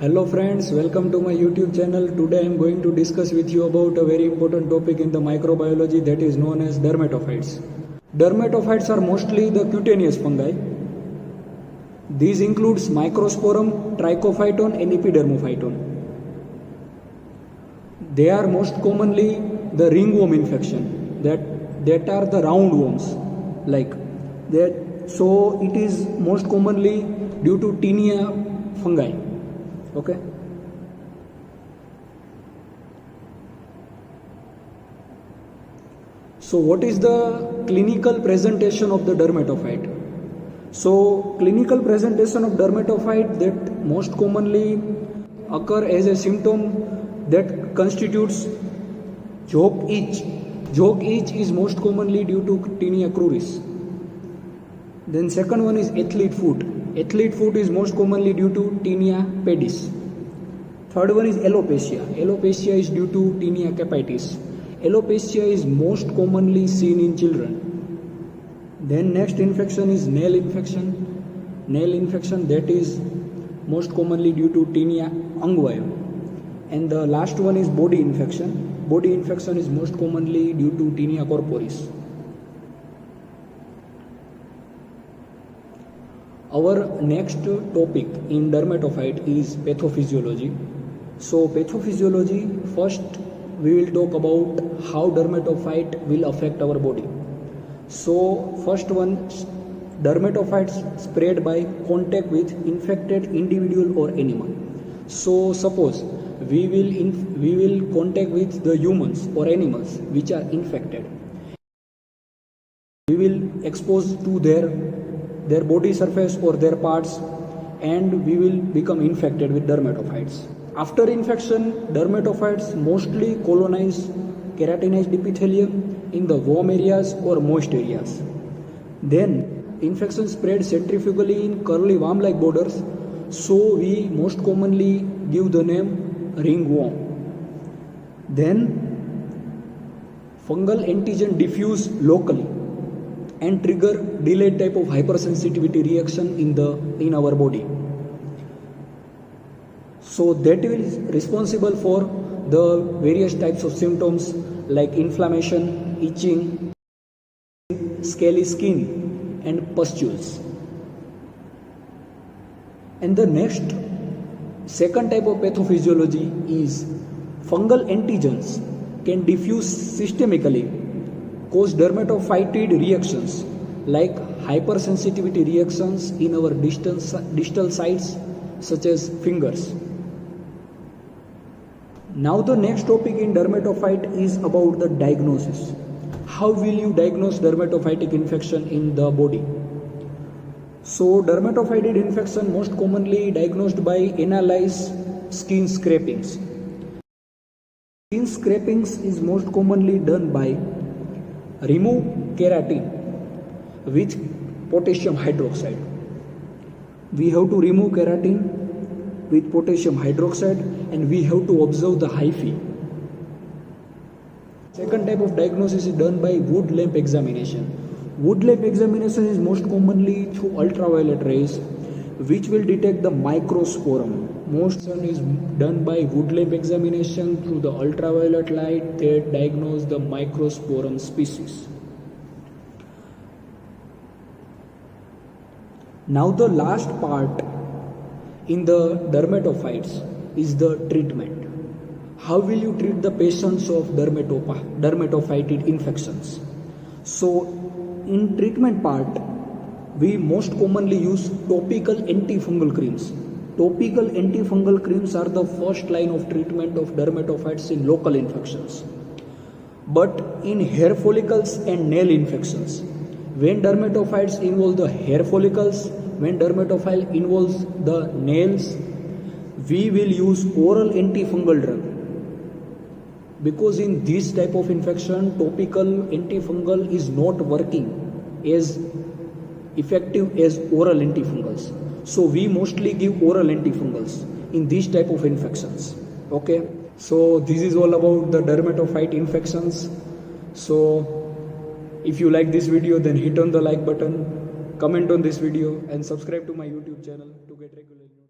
Hello friends, welcome to my YouTube channel. Today I am going to discuss with you about a very important topic in the microbiology that is known as dermatophytes. Dermatophytes are mostly the cutaneous fungi. These includes Microsporum, Trichophyton and Epidermophyton. They are most commonly the ringworm infection that are the roundworms like that. So it is most commonly due to tinea fungi. Okay. So what is the clinical presentation of the dermatophyte? So clinical presentation of dermatophyte that most commonly occur as a symptom that constitutes jock itch. Jock itch is most commonly due to tinea cruris. Then second one is athlete foot. Athlete foot is most commonly due to tinea pedis. Third one is alopecia. Alopecia is due to tinea capitis. Alopecia is most commonly seen in children. Then next infection is nail infection. Nail infection that is most commonly due to tinea unguae. And the last one is body infection. Body infection is most commonly due to tinea corporis. Our next topic in dermatophyte is pathophysiology. So pathophysiology, first we will talk about how dermatophyte will affect our body. So first one, dermatophytes spread by contact with infected individual or animal. So suppose we will contact with the humans or animals which are infected. We will expose to their body surface or their parts, and we will become infected with dermatophytes. After infection, dermatophytes mostly colonize keratinized epithelium in the warm areas or moist areas. Then infection spread centrifugally in curly worm-like borders, so we most commonly give the name ringworm. Then fungal antigen diffuse locally and trigger delayed type of hypersensitivity reaction in our body. So that is responsible for the various types of symptoms like inflammation, itching, scaly skin and pustules. And the next second type of pathophysiology is fungal antigens can diffuse systemically, cause dermatophytid reactions like hypersensitivity reactions in our distal sites such as fingers. Now the next topic in dermatophyte is about the diagnosis. How will you diagnose dermatophytic infection in the body? So dermatophytid infection most commonly diagnosed by analyzed skin scrapings. Skin scrapings is most commonly done by remove keratin with potassium hydroxide. We have to remove keratin with potassium hydroxide and we have to observe the hyphae. Second type of diagnosis is done by wood lamp examination. Wood lamp examination is most commonly through ultraviolet rays, which will detect the microsporum. Most is done by wood lamp examination through the ultraviolet light that diagnose the microsporum species. Now the last part in the dermatophytes is the treatment. How will you treat the patients of dermatophytid infections? So in treatment part, we most commonly use topical antifungal creams. Topical antifungal creams are the first line of treatment of dermatophytes in local infections. But in hair follicles and nail infections, when dermatophytes involve the hair follicles, when dermatophyte involves the nails, we will use oral antifungal drug. Because in this type of infection, topical antifungal is not working as effective as oral antifungals. So we mostly give oral antifungals in these type of infections. Okay. So this is all about the dermatophyte infections. So if you like this video, then hit on the like button, comment on this video and subscribe to my YouTube channel to get regular news.